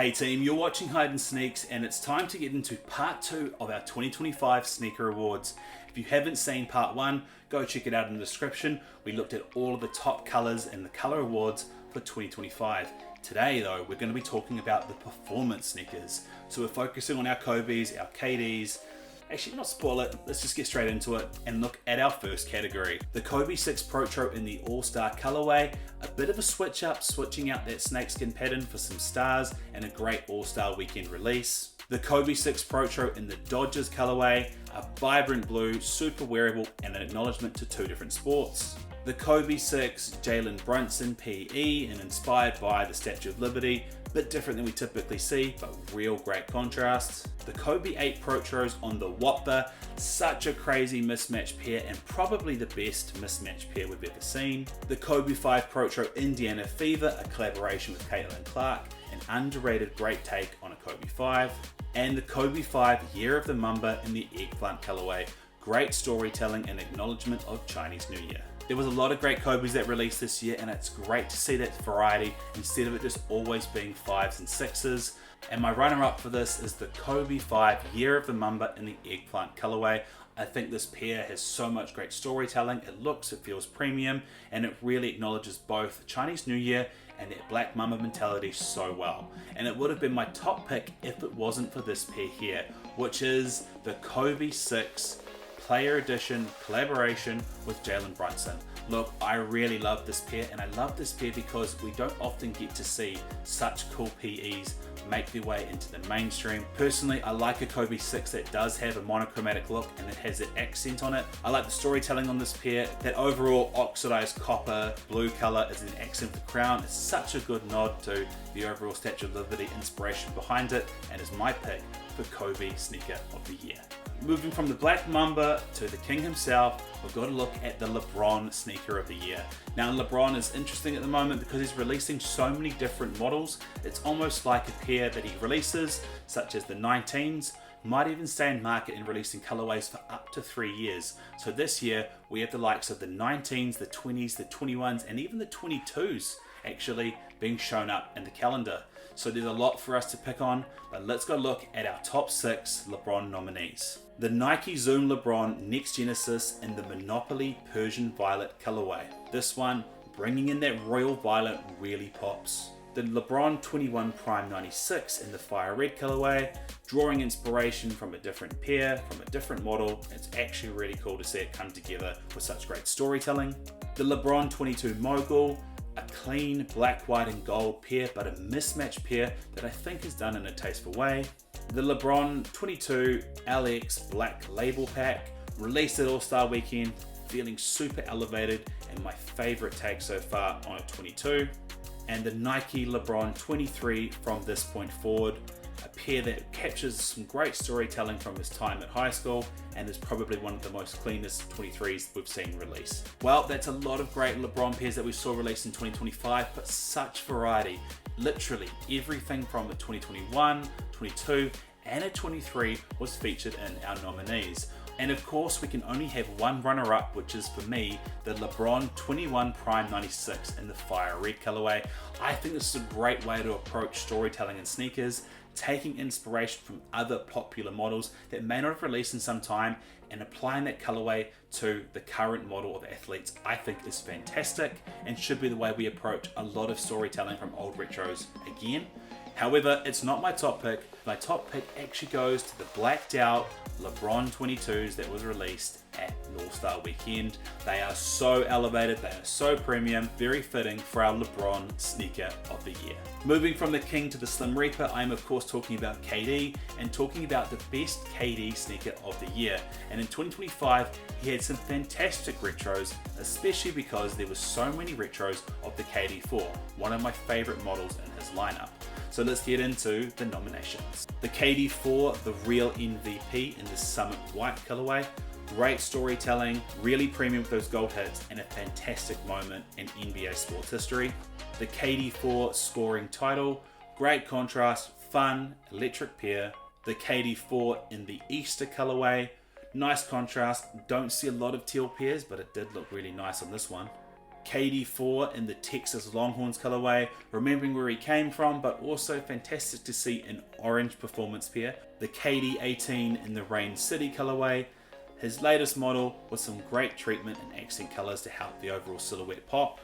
Hey team, you're watching Hide and Sneakz, and it's time to get into part 2 of our 2025 Sneaker Awards. If you haven't seen part 1, go check it out in the description. We looked at all of the top colours and the colour awards for 2025. Today though, we're going to be talking about the performance sneakers. So we're focusing on our Kobe's, our KD's. Actually, not spoil it, let's just get straight into it and look at our first category. The Kobe 6 Protro in the All-Star colorway, a bit of a switch up, switching out that snakeskin pattern for some stars and a great All-Star weekend release. The Kobe 6 Protro in the Dodgers colorway, a vibrant blue, super wearable and an acknowledgement to two different sports. The Kobe 6 Jalen Brunson PE and inspired by the Statue of Liberty, bit different than we typically see, but real great contrast. The Kobe 8 Protros on the Whopper, such a crazy mismatched pair and probably the best mismatched pair we've ever seen. The Kobe 5 Protro Indiana Fever, a collaboration with Caitlin Clark, an underrated great take on a Kobe 5. And the Kobe 5 Year of the Mamba in the Eggplant colorway, great storytelling and acknowledgement of Chinese New Year. There was a lot of great Kobe's that released this year, and it's great to see that variety instead of it just always being 5s and 6s. And my runner-up for this is the Kobe 5 Year of the Mamba in the Eggplant colorway. I think this pair has so much great storytelling. It feels premium, and it really acknowledges both Chinese New Year and that Black Mamba mentality so well. And it would have been my top pick if it wasn't for this pair here, which is the Kobe 6 Player Edition collaboration with Jalen Brunson. Look, I really love this pair, and I love this pair because we don't often get to see such cool PEs make their way into the mainstream. Personally, I like a Kobe 6 that does have a monochromatic look and it has an accent on it. I like the storytelling on this pair. That overall oxidized copper blue color is an accent for the crown. It's such a good nod to the overall Statue of Liberty inspiration behind it, and is my pick for Kobe Sneaker of the Year. Moving from the Black Mamba to the King himself, we've got to look at the LeBron Sneaker of the Year. Now, LeBron is interesting at the moment because he's releasing so many different models. It's almost like a pair that he releases, such as the 19s, might even stay in market and releasing colorways for up to 3 years. So this year, we have the likes of the 19s, the 20s, the 21s, and even the 22s actually being shown up in the calendar. So there's a lot for us to pick on, but let's go look at our top 6 LeBron nominees. The Nike Zoom LeBron Next Genesis in the Monopoly Persian Violet colorway. This one, bringing in that royal violet, really pops. The LeBron 21 Prime 96 in the Fire Red colorway, drawing inspiration from a different pair, from a different model. It's actually really cool to see it come together with such great storytelling. The LeBron 22 Mogul, a clean black, white and gold pair, but a mismatched pair that I think is done in a tasteful way. The LeBron 22 LX Black Label Pack, released at All-Star Weekend, feeling super elevated and my favorite take so far on a 22. And the Nike LeBron 23 From This Point Forward, a pair that captures some great storytelling from his time at high school and is probably one of the most cleanest 23s we've seen released. Well, that's a lot of great LeBron pairs that we saw released in 2025, but such variety. Literally everything from a 2021, 22 and a 23 was featured in our nominees. And of course, we can only have one runner-up, which is for me, the LeBron 21 Prime 96 in the Fire Red colorway. I think this is a great way to approach storytelling in sneakers, taking inspiration from other popular models that may not have released in some time and applying that colorway to the current model of athletes, I think is fantastic and should be the way we approach a lot of storytelling from old retros again. However, it's not my top pick. My top pick actually goes to the blacked out LeBron 22s that was released at All-Star Weekend. They are so elevated, they are so premium, very fitting for our LeBron Sneaker of the Year. Moving from the King to the Slim Reaper, I am of course talking about KD and talking about the best KD sneaker of the year. And in 2025, he had some fantastic retros, especially because there were so many retros of the KD4, one of my favorite models in his lineup. So let's get into the nominations. The KD4, the real MVP in the Summit White colorway. Great storytelling, really premium with those gold hits, and a fantastic moment in NBA sports history. The KD4 scoring title, great contrast, fun, electric pair. The KD4 in the Easter colorway, nice contrast. Don't see a lot of teal pairs, but it did look really nice on this one. KD4 in the Texas Longhorns colorway, remembering where he came from, but also fantastic to see an orange performance pair. The KD18 in the Rain City colorway, his latest model with some great treatment and accent colors to help the overall silhouette pop.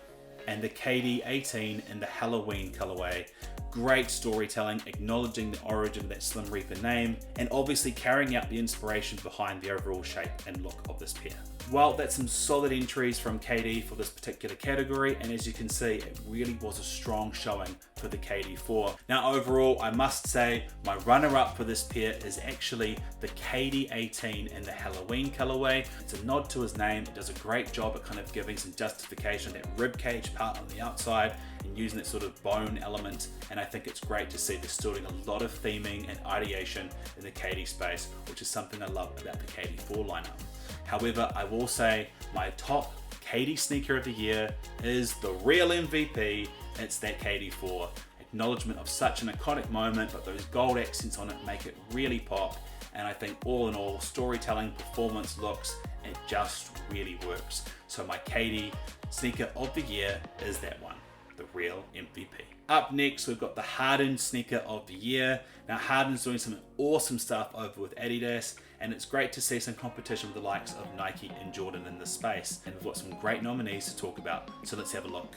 And the KD18 in the Halloween colorway. Great storytelling, acknowledging the origin of that Slim Reaper name, and obviously carrying out the inspiration behind the overall shape and look of this pair. Well, that's some solid entries from KD for this particular category, and as you can see, it really was a strong showing for the KD4. Now overall, I must say, my runner-up for this pair is actually the KD18 in the Halloween colorway. It's a nod to his name. It does a great job at kind of giving some justification, that ribcage part on the outside, and using that sort of bone element, and I think it's great to see they're still doing a lot of theming and ideation in the KD space, which is something I love about the KD4 lineup. However, I will say my top KD sneaker of the year is the real MVP. It's that KD4. Acknowledgement of such an iconic moment, but those gold accents on it make it really pop. And I think all in all, storytelling, performance, looks, it just really works. So my KD sneaker of the year is that one, the real MVP. Up next, we've got the Harden sneaker of the year. Now Harden's doing some awesome stuff over with Adidas, and it's great to see some competition with the likes of Nike and Jordan in this space. And we've got some great nominees to talk about, so let's have a look.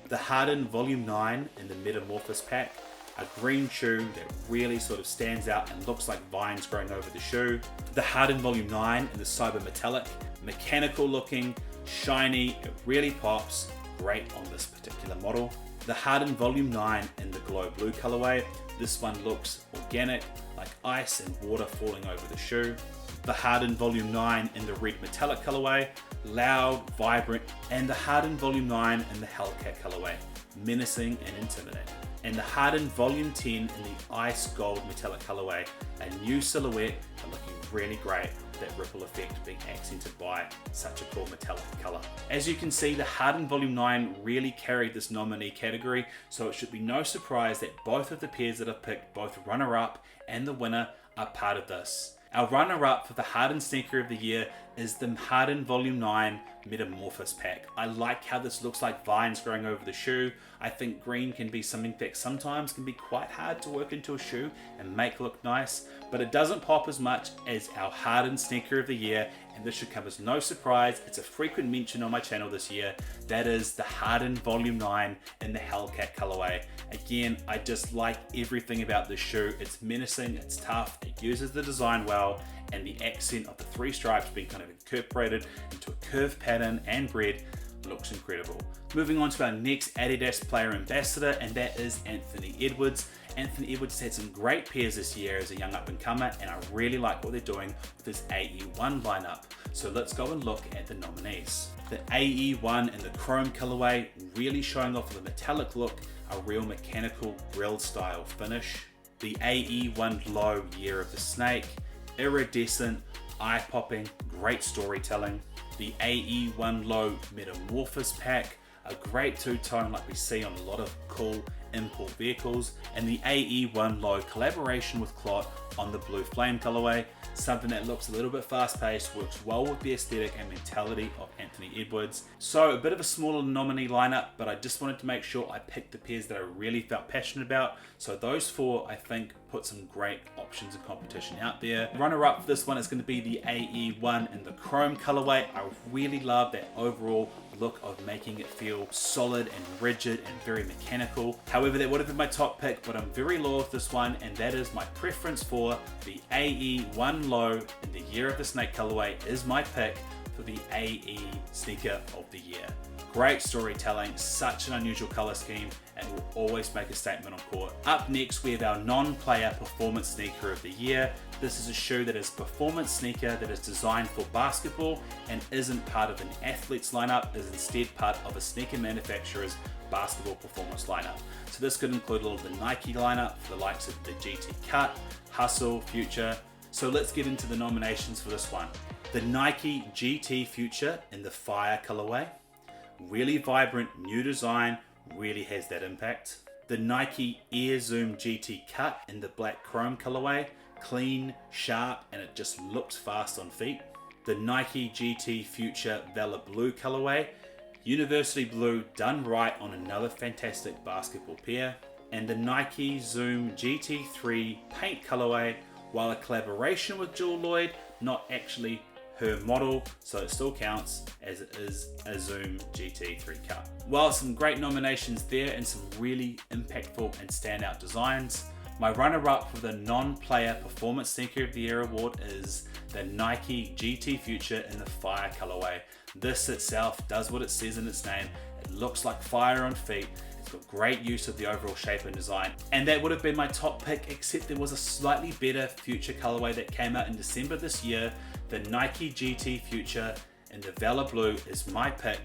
The Harden Volume 9 in the Metamorphosis pack, a green shoe that really sort of stands out and looks like vines growing over the shoe. The Harden Volume 9 in the Cyber Metallic, mechanical looking, shiny, it really pops, great on this particular model. The Harden Volume 9 in the Glow Blue colorway, this one looks organic, like ice and water falling over the shoe. The Harden Volume 9 in the Red Metallic colorway, loud, vibrant, and the Harden Volume 9 in the Hellcat colorway, menacing and intimidating. And the Harden Volume 10 in the Ice Gold Metallic colorway, a new silhouette but looking really great, that ripple effect being accented by such a cool metallic color. As you can see, the Harden Volume 9 really carried this nominee category, so it should be no surprise that both of the pairs that I've picked, both runner-up and the winner, are part of this. Our runner-up for the Harden sneaker of the year is the Harden Volume 9 Metamorphosis pack. I like how this looks like vines growing over the shoe. I think green can be something that sometimes can be quite hard to work into a shoe and make look nice, but it doesn't pop as much as our Harden sneaker of the year, and this should come as no surprise. It's a frequent mention on my channel this year. That is the Harden Volume 9 in the Hellcat colorway. Again, I just like everything about this shoe. It's menacing, it's tough, it uses the design well, and the accent of the three stripes being kind of incorporated into a curved pattern and bread looks incredible. Moving on to our next Adidas player ambassador, and that is Anthony Edwards. Anthony Edwards had some great pairs this year as a young up-and-comer, and I really like what they're doing with his AE1 lineup. So let's go and look at the nominees. The AE1 in the chrome colorway, really showing off the metallic look, a real mechanical grill style finish. The AE1 Low Year of the Snake, iridescent, eye-popping, great storytelling. The AE1 Low Metamorphosis pack, a great two-tone like we see on a lot of cool import vehicles. And the AE1 Low collaboration with Clot on the Blue Flame colorway, something that looks a little bit fast-paced, works well with the aesthetic and mentality of Anthony Edwards. So a bit of a smaller nominee lineup, but I just wanted to make sure I picked the pairs that I really felt passionate about. So those four, I think, put some great options and competition out there. Runner-up for this one is going to be the AE1 in the chrome colorway. I really love that overall look of making it feel solid and rigid and very mechanical. However, that would have been my top pick, but I'm very loyal with this one, and that is my preference for the AE1 Low in the Year of the Snake colorway is my pick for the AE sneaker of the year. Great storytelling, such an unusual color scheme, and will always make a statement on court. Up next, we have our non-player performance sneaker of the year. This is a shoe that is a performance sneaker that is designed for basketball and isn't part of an athlete's lineup, is instead part of a sneaker manufacturer's basketball performance lineup. So this could include all of the Nike lineup for the likes of the GT Cut, Hustle, Future. So let's get into the nominations for this one. The Nike GT Future in the Fire colorway. Really vibrant new design, really has that impact. The Nike Air Zoom GT Cut in the black chrome colorway, clean, sharp, and it just looks fast on feet. The Nike GT Future Valor Blue colorway, University Blue done right on another fantastic basketball pair, and the Nike Zoom GT3 paint colorway, while a collaboration with Jewel Lloyd, not actually her model, so it still counts as it is a Zoom GT3 cut. Well, some great nominations there and some really impactful and standout designs. My runner-up for the non-player Performance Sneaker of the Year award is the Nike GT Future in the Fire colorway. This itself does what it says in its name. It looks like fire on feet. It's got great use of the overall shape and design. And that would have been my top pick, except there was a slightly better Future colorway that came out in December this year. The Nike GT Future in the Valor Blue is my pick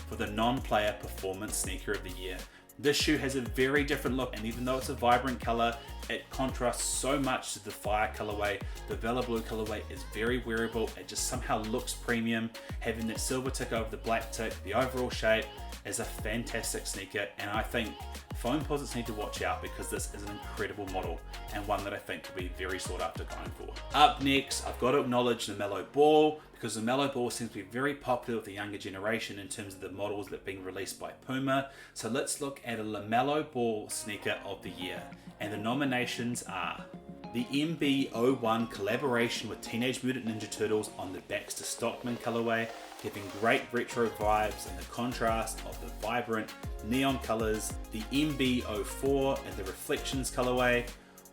for the non-player Performance Sneaker of the Year. This shoe has a very different look, and even though it's a vibrant color, it contrasts so much to the Fire colorway. The Valor Blue colorway is very wearable. It just somehow looks premium. Having that silver tick over the black tick, the overall shape is a fantastic sneaker, and I think foam posits need to watch out because this is an incredible model and one that I think could be very sought after going forward. Up next, I've got to acknowledge LaMelo Ball, because LaMelo Ball seems to be very popular with the younger generation in terms of the models that are being released by Puma. So let's look at a LaMelo Ball sneaker of the year, and the nominations are the MB01 collaboration with Teenage Mutant Ninja Turtles on the Baxter Stockman colorway, giving great retro vibes and the contrast of the vibrant neon colors. The MB04 and the Reflections colorway,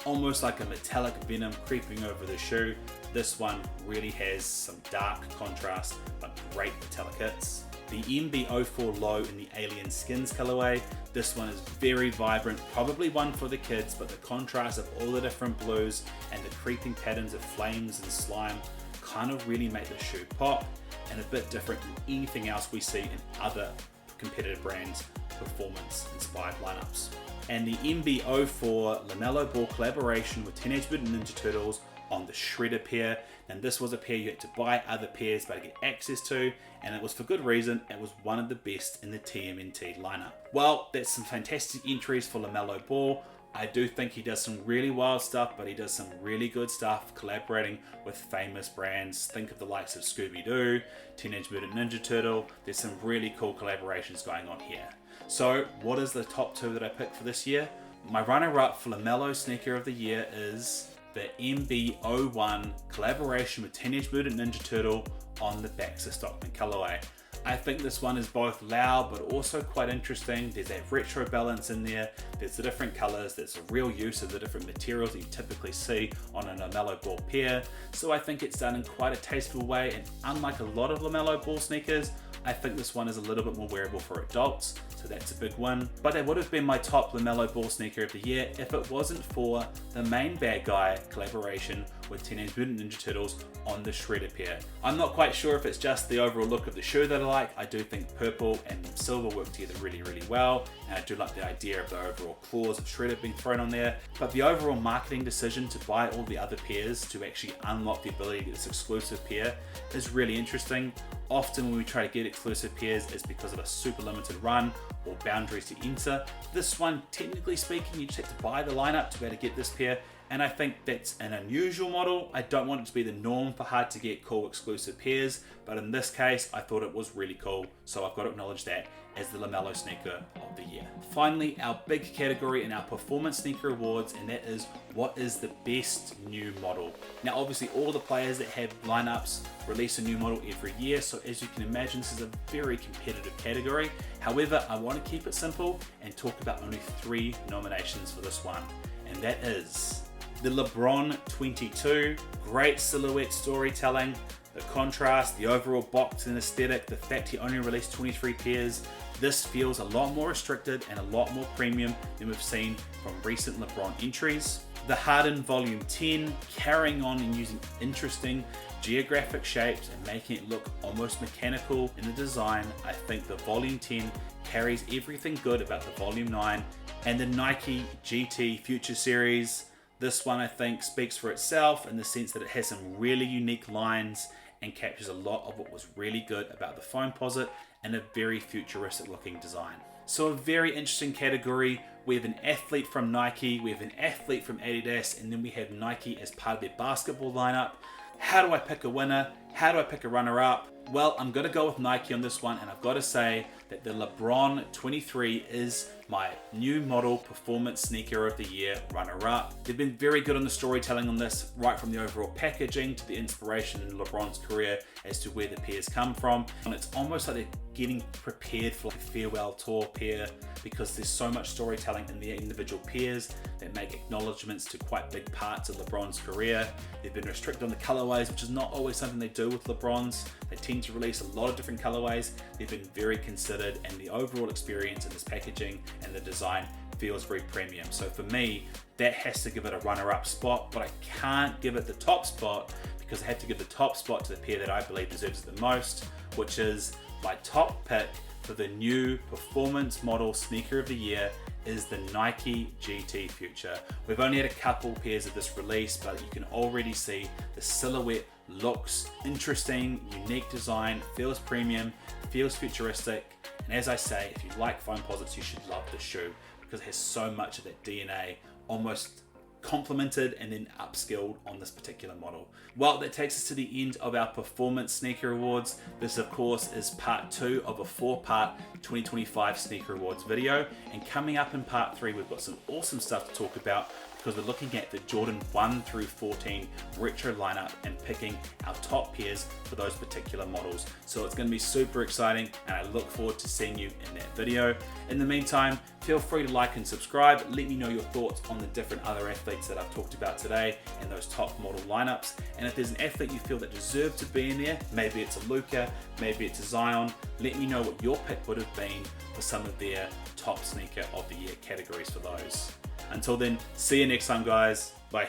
almost like a metallic venom creeping over the shoe. This one really has some dark contrast but great metallic hits. The MB04 Low in the Alien Skins colorway. This one is very vibrant, probably one for the kids, but the contrast of all the different blues and the creeping patterns of flames and slime kind of really make the shoe pop, and a bit different than anything else we see in other competitive brands' performance inspired lineups. And the MB04 LaMelo Ball collaboration with Teenage Mutant Ninja Turtles on the Shredder pair. And this was a pair you had to buy other pairs but get access to, and it was for good reason. It was one of the best in the TMNT lineup. Well, that's some fantastic entries for LaMelo Ball. I do think he does some really wild stuff, but he does some really good stuff collaborating with famous brands. Think of the likes of Scooby-Doo, Teenage Mutant Ninja Turtle. There's some really cool collaborations going on here. So what is the top two that I picked for this year? My runner-up for LaMelo Sneaker of the Year is the MB01 collaboration with Teenage Mutant Ninja Turtle on the Baxter Stockman colorway. I think this one is both loud but also quite interesting. There's that retro balance in there, there's the different colors, there's a real use of the different materials that you typically see on a LaMelo Ball pair. So I think it's done in quite a tasteful way, and unlike a lot of LaMelo Ball sneakers, I think this one is a little bit more wearable for adults, so that's a big win. But it would have been my top LaMelo Ball sneaker of the year if it wasn't for the Main Bad Guy collaboration with Teenage Mutant Ninja Turtles on the Shredder pair. I'm not quite sure if it's just the overall look of the shoe that I like. I do think purple and silver work together really, really well, and I do like the idea of the overall claws of Shredder being thrown on there. But the overall marketing decision to buy all the other pairs to actually unlock the ability to get this exclusive pair is really interesting. Often when we try to get exclusive pairs, it's because of a super limited run or boundaries to enter. This one, technically speaking, you just have to buy the lineup to be able to get this pair, and I think that's an unusual model. I don't want it to be the norm for hard to get cool exclusive pairs, but in this case, I thought it was really cool, so I've got to acknowledge that as the LaMelo Sneaker of the Year. Finally, our big category in our Performance Sneaker Awards, and that is what is the best new model. Now, obviously, all the players that have lineups release a new model every year, so as you can imagine, this is a very competitive category. However, I want to keep it simple and talk about only 3 nominations for this one, and that is the LeBron 22, great silhouette storytelling, the contrast, the overall box and aesthetic, the fact he only released 23 pairs. This feels a lot more restricted and a lot more premium than we've seen from recent LeBron entries. The Harden Volume 10, carrying on and using interesting geographic shapes and making it look almost mechanical in the design. I think the Volume 10 carries everything good about the Volume 9. And the Nike GT Future Series, this one I think speaks for itself in the sense that it has some really unique lines and captures a lot of what was really good about the foam posit and a very futuristic looking design. So a very interesting category. We have an athlete from Nike, we have an athlete from Adidas, and then we have Nike as part of their basketball lineup. How do I pick a winner? How do I pick a runner-up? Well, I'm going to go with Nike on this one, and I've got to say that the LeBron 23 is my new model performance sneaker of the year runner-up. They've been very good on the storytelling on this, right from the overall packaging to the inspiration in LeBron's career as to where the pairs come from. And it's almost like they're getting prepared for like a farewell tour pair, because there's so much storytelling in the individual pairs that make acknowledgements to quite big parts of LeBron's career. They've been restricted on the colorways, which is not always something they do with LeBron's. They tend to release a lot of different colorways. They've been very considered, and the overall experience in this packaging and the design feels very premium. So for me, that has to give it a runner-up spot, but I can't give it the top spot because I have to give the top spot to the pair that I believe deserves it the most, which is my top pick for the new performance model sneaker of the year is the Nike GT Future. We've only had a couple pairs of this release, but you can already see the silhouette looks interesting, unique design, feels premium, feels futuristic. And as I say, if you like foam posits, you should love this shoe because it has so much of that DNA almost complemented and then upskilled on this particular model. Well, that takes us to the end of our performance sneaker awards. This of course is part 2 of a 4-part 2025 sneaker awards video, and coming up in part 3 we've got some awesome stuff to talk about because we're looking at the Jordan 1 through 14 retro lineup and picking our top pairs for those particular models. So it's going to be super exciting, and I look forward to seeing you in that video. In the meantime, feel free to like and subscribe. Let me know your thoughts on the different other athletes that I've talked about today and those top model lineups. And if there's an athlete you feel that deserves to be in there, maybe it's a Luka, maybe it's a Zion, let me know what your pick would have been for some of their top sneaker of the year categories for those. Until then, see you next time, guys. Bye.